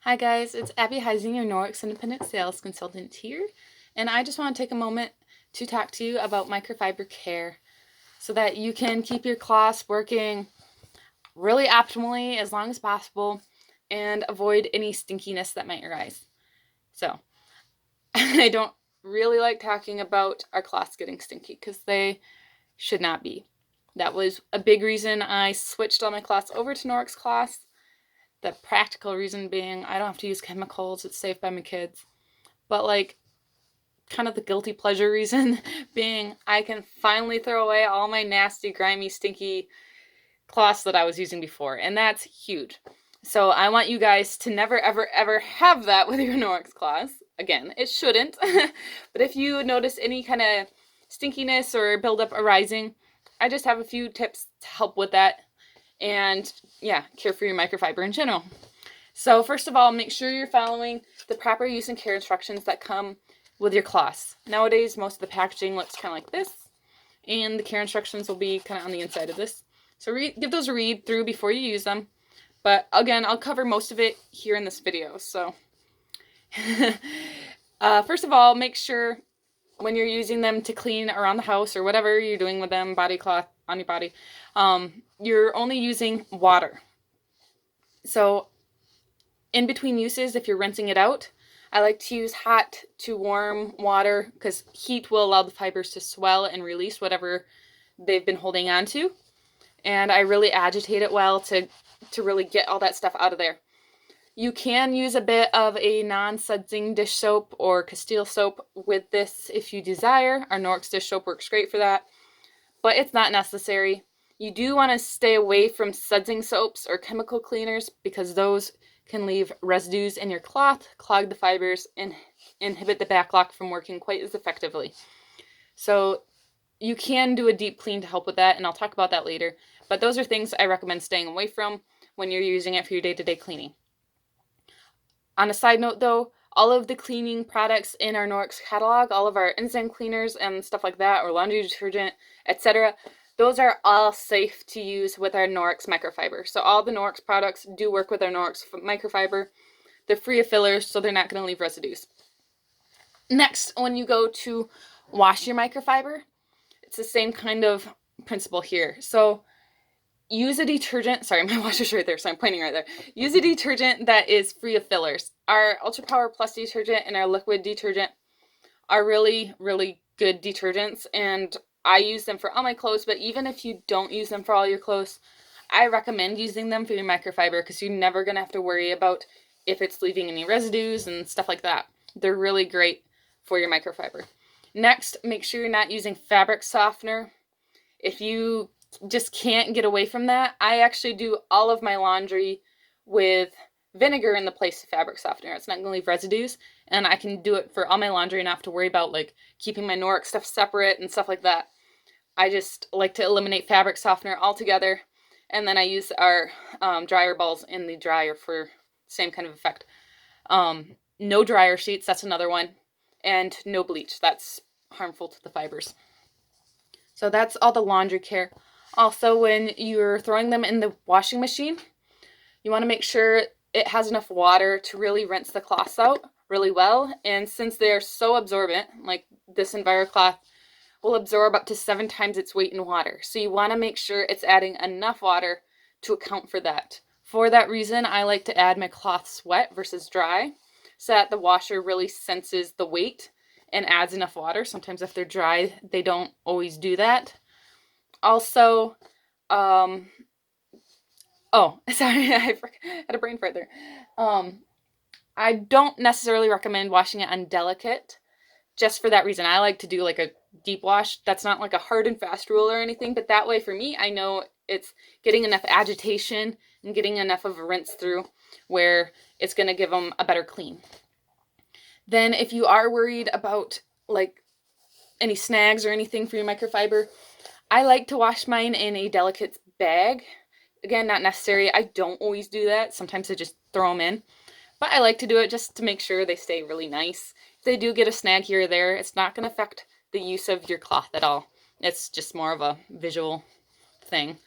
Hi guys, it's Abby Heising, your Norix Independent Sales Consultant here, and I just want to take a moment to talk to you about microfiber care so that you can keep your cloths working really optimally as long as possible and avoid any stinkiness that might arise. So, I don't really like talking about our cloths getting stinky because they should not be. That was a big reason I switched all my cloths over to Norix cloths. The practical reason being I don't have to use chemicals, it's safe by my kids. But like kind of the guilty pleasure reason being I can finally throw away all my nasty, grimy, stinky cloths that I was using before. And that's huge. So I want you guys to never, ever, ever have that with your Norix cloths. Again, it shouldn't. But if you notice any kind of stinkiness or buildup arising, I just have a few tips to help with that. And yeah, care for your microfiber in general. So first of all, make sure you're following the proper use and care instructions that come with your cloths. Nowadays, most of the packaging looks kind of like this, and the care instructions will be kind of on the inside of this. So give those a read through before you use them. But again, I'll cover most of it here in this video. So first of all, make sure when you're using them to clean around the house or whatever you're doing with them, body cloth on your body, you're only using water. So in between uses, if you're rinsing it out, I like to use hot to warm water because heat will allow the fibers to swell and release whatever they've been holding on to. And I really agitate it well to really get all that stuff out of there. You can use a bit of a non-sudsing dish soap or Castile soap with this if you desire. Our Norix dish soap works great for that, but it's not necessary. You do want to stay away from sudsing soaps or chemical cleaners because those can leave residues in your cloth, clog the fibers, and inhibit the backlock from working quite as effectively. So you can do a deep clean to help with that, and I'll talk about that later. But those are things I recommend staying away from when you're using it for your day-to-day cleaning. On a side note though, all of the cleaning products in our Norix catalog, all of our enzyme cleaners and stuff like that, or laundry detergent, etc., those are all safe to use with our Norix microfiber. So all the Norix products do work with our Norix microfiber. They're free of fillers, so they're not going to leave residues. Next, when you go to wash your microfiber, it's the same kind of principle here. So use a detergent. Sorry, my washer's right there, so I'm pointing right there. Use a detergent that is free of fillers. Our Ultra Power Plus detergent and our liquid detergent are really, really good detergents, and I use them for all my clothes, but even if you don't use them for all your clothes, I recommend using them for your microfiber because you're never going to have to worry about if it's leaving any residues and stuff like that. They're really great for your microfiber. Next, make sure you're not using fabric softener. If you just can't get away from that, I actually do all of my laundry with vinegar in the place of fabric softener. It's not going to leave residues, and I can do it for all my laundry and not have to worry about like keeping my Norix stuff separate and stuff like that. I just like to eliminate fabric softener altogether, and then I use our dryer balls in the dryer for same kind of effect. No dryer sheets, that's another one, and no bleach. That's harmful to the fibers. So that's all the laundry care. Also, when you're throwing them in the washing machine, you want to make sure it has enough water to really rinse the cloths out really well. And since they're so absorbent, like this EnviroCloth will absorb up to 7 times its weight in water. So you want to make sure it's adding enough water to account for that. For that reason, I like to add my cloths wet versus dry so that the washer really senses the weight and adds enough water. Sometimes if they're dry, they don't always do that. Also, oh, sorry, I had a brain fart there. I don't necessarily recommend washing it on delicate, just for that reason. I like to do like a deep wash. That's not like a hard and fast rule or anything, but that way for me, I know it's getting enough agitation and getting enough of a rinse through where it's going to give them a better clean. Then if you are worried about like any snags or anything for your microfiber, I like to wash mine in a delicate bag. Again, not necessary. I don't always do that. Sometimes I just throw them in. But I like to do it just to make sure they stay really nice. If they do get a snag here or there, it's not going to affect the use of your cloth at all. It's just more of a visual thing.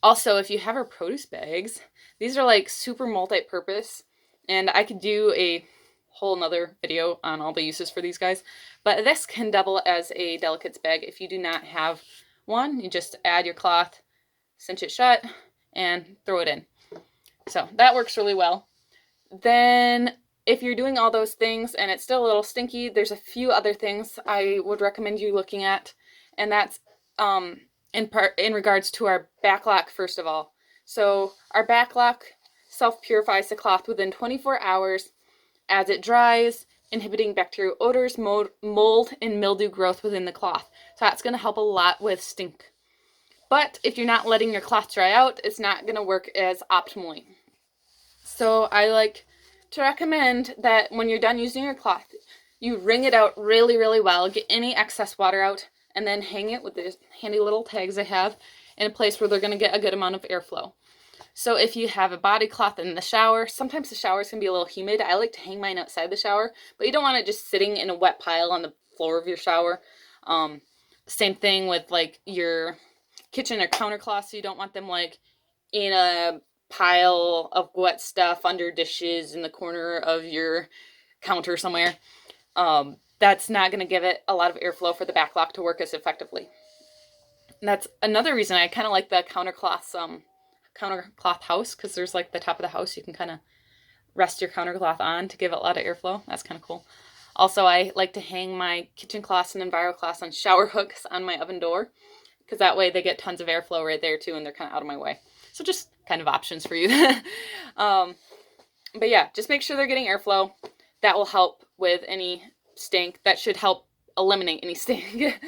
Also, if you have our produce bags, these are like super multi-purpose. And I could do a whole nother video on all the uses for these guys. But this can double as a delicates bag. If you do not have one, you just add your cloth, cinch it shut, and throw it in. So that works really well. Then if you're doing all those things and it's still a little stinky, there's a few other things I would recommend you looking at. And that's in regards to our backlock, first of all. So our backlock self-purifies the cloth within 24 hours as it dries, inhibiting bacterial odors, mold, and mildew growth within the cloth. So that's going to help a lot with stink. But if you're not letting your cloth dry out, it's not going to work as optimally. So I like to recommend that when you're done using your cloth, you wring it out really, really well, get any excess water out, and then hang it with the handy little tags I have in a place where they're going to get a good amount of airflow. So if you have a body cloth in the shower, sometimes the showers can be a little humid. I like to hang mine outside the shower, but you don't want it just sitting in a wet pile on the floor of your shower. Same thing with like your kitchen or counter cloths. You don't want them like in a pile of wet stuff under dishes in the corner of your counter somewhere. That's not going to give it a lot of airflow for the backlock to work as effectively. And that's another reason I kind of like the counter cloth house, because there's like the top of the house you can kind of rest your counter cloth on to give it a lot of airflow. That's kind of cool. Also, I like to hang my kitchen cloths and enviro cloths on shower hooks on my oven door, because that way they get tons of airflow right there too, and they're kind of out of my way. So just kind of options for you. But yeah, just make sure they're getting airflow. That will help with any stink. That should help eliminate any stink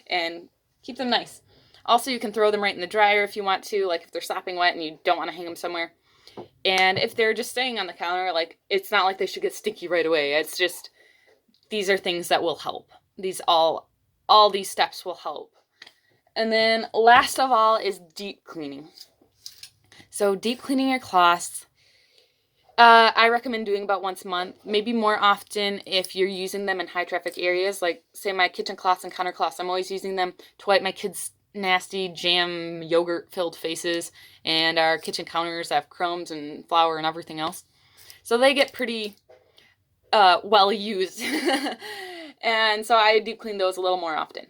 and keep them nice. Also, you can throw them right in the dryer if you want to, like if they're sopping wet and you don't want to hang them somewhere. And if they're just staying on the counter, like it's not like they should get sticky right away. It's just, these are things that will help. All these steps will help. And then last of all is deep cleaning. So deep cleaning your cloths, I recommend doing about once a month, maybe more often if you're using them in high traffic areas, like say my kitchen cloths and counter cloths. I'm always using them to wipe my kids' nasty jam yogurt filled faces, and our kitchen counters have crumbs and flour and everything else. So they get pretty well used. And so I deep clean those a little more often.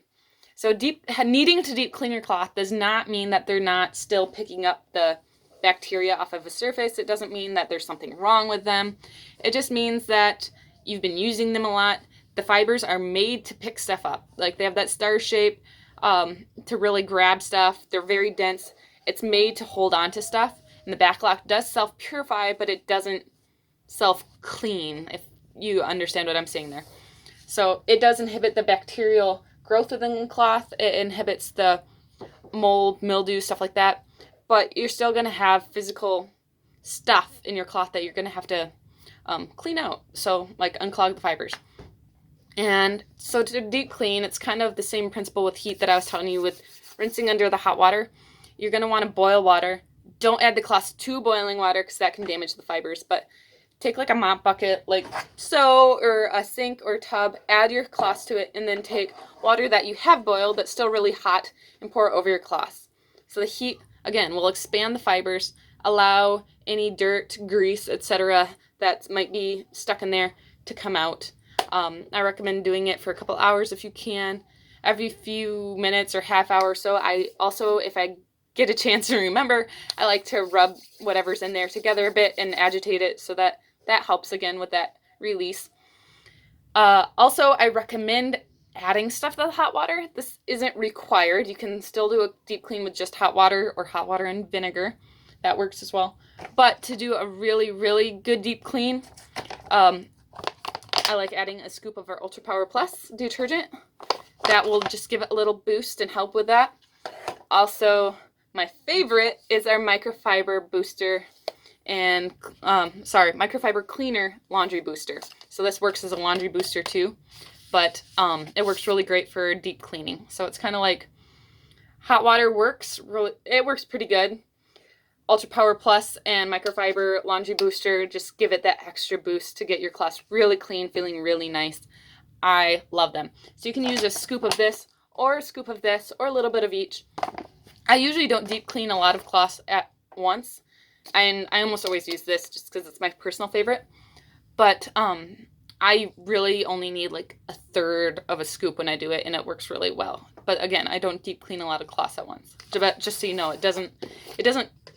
So needing to deep clean your cloth does not mean that they're not still picking up the bacteria off of a surface. It doesn't mean that there's something wrong with them. It just means that you've been using them a lot. The fibers are made to pick stuff up. Like they have that star shape to really grab stuff. They're very dense. It's made to hold on to stuff. And the backlock does self-purify, but it doesn't self-clean, if you understand what I'm saying there. So it does inhibit the bacterial growth within the cloth. It inhibits the mold, mildew, stuff like that. But you're still going to have physical stuff in your cloth that you're going to have to clean out. So like unclog the fibers. And so to deep clean, it's kind of the same principle with heat that I was telling you with rinsing under the hot water. You're going to want to boil water. Don't add the cloth to boiling water because that can damage the fibers. But take like a mop bucket like so, or a sink or tub, add your cloths to it, and then take water that you have boiled that's still really hot and pour it over your cloths. So the heat, again, will expand the fibers, allow any dirt, grease, etc. that might be stuck in there to come out. I recommend doing it for a couple hours if you can, every few minutes or half hour or so. I also, if I get a chance to remember, I like to rub whatever's in there together a bit and agitate it so that helps again with that release. Also, I recommend adding stuff to the hot water. This isn't required. You can still do a deep clean with just hot water or hot water and vinegar. That works as well. But to do a really, really good deep clean, I like adding a scoop of our Ultra Power Plus detergent. That will just give it a little boost and help with that. Also, my favorite is our Microfiber booster and, Microfiber cleaner laundry booster. So this works as a laundry booster too, but it works really great for deep cleaning. So it's kind of like hot water works, it works pretty good. Ultra Power Plus and Microfiber laundry booster just give it that extra boost to get your cloths really clean, feeling really nice. I love them. So you can use a scoop of this or a scoop of this or a little bit of each. I usually don't deep clean a lot of cloths at once And I almost always use this just because it's my personal favorite. But I really only need like a third of a scoop when I do it, and it works really well. But again, I don't deep clean a lot of cloths at once. Just so you know, it doesn't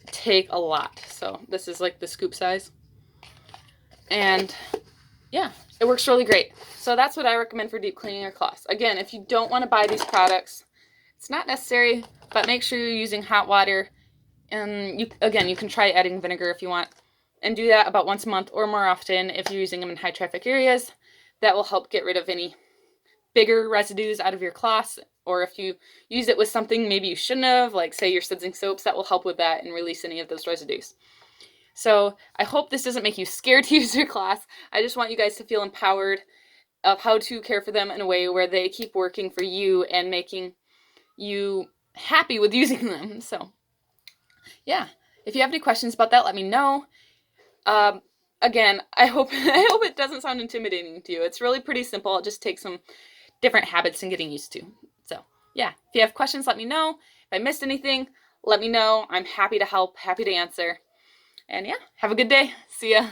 take a lot. So this is like the scoop size. And yeah, it works really great. So that's what I recommend for deep cleaning your cloths. Again, if you don't want to buy these products, it's not necessary, but make sure you're using hot water. And you can try adding vinegar if you want. And do that about once a month or more often if you're using them in high traffic areas. That will help get rid of any bigger residues out of your cloths. Or if you use it with something maybe you shouldn't have, like say your sudsing soaps, that will help with that and release any of those residues. So I hope this doesn't make you scared to use your cloths. I just want you guys to feel empowered of how to care for them in a way where they keep working for you and making you happy with using them. So yeah, if you have any questions about that, let me know. Again, I hope it doesn't sound intimidating to you. It's really pretty simple. It just takes some different habits and getting used to. So yeah, if you have questions, let me know. If I missed anything, let me know. I'm happy to help, happy to answer. And yeah, have a good day. See ya.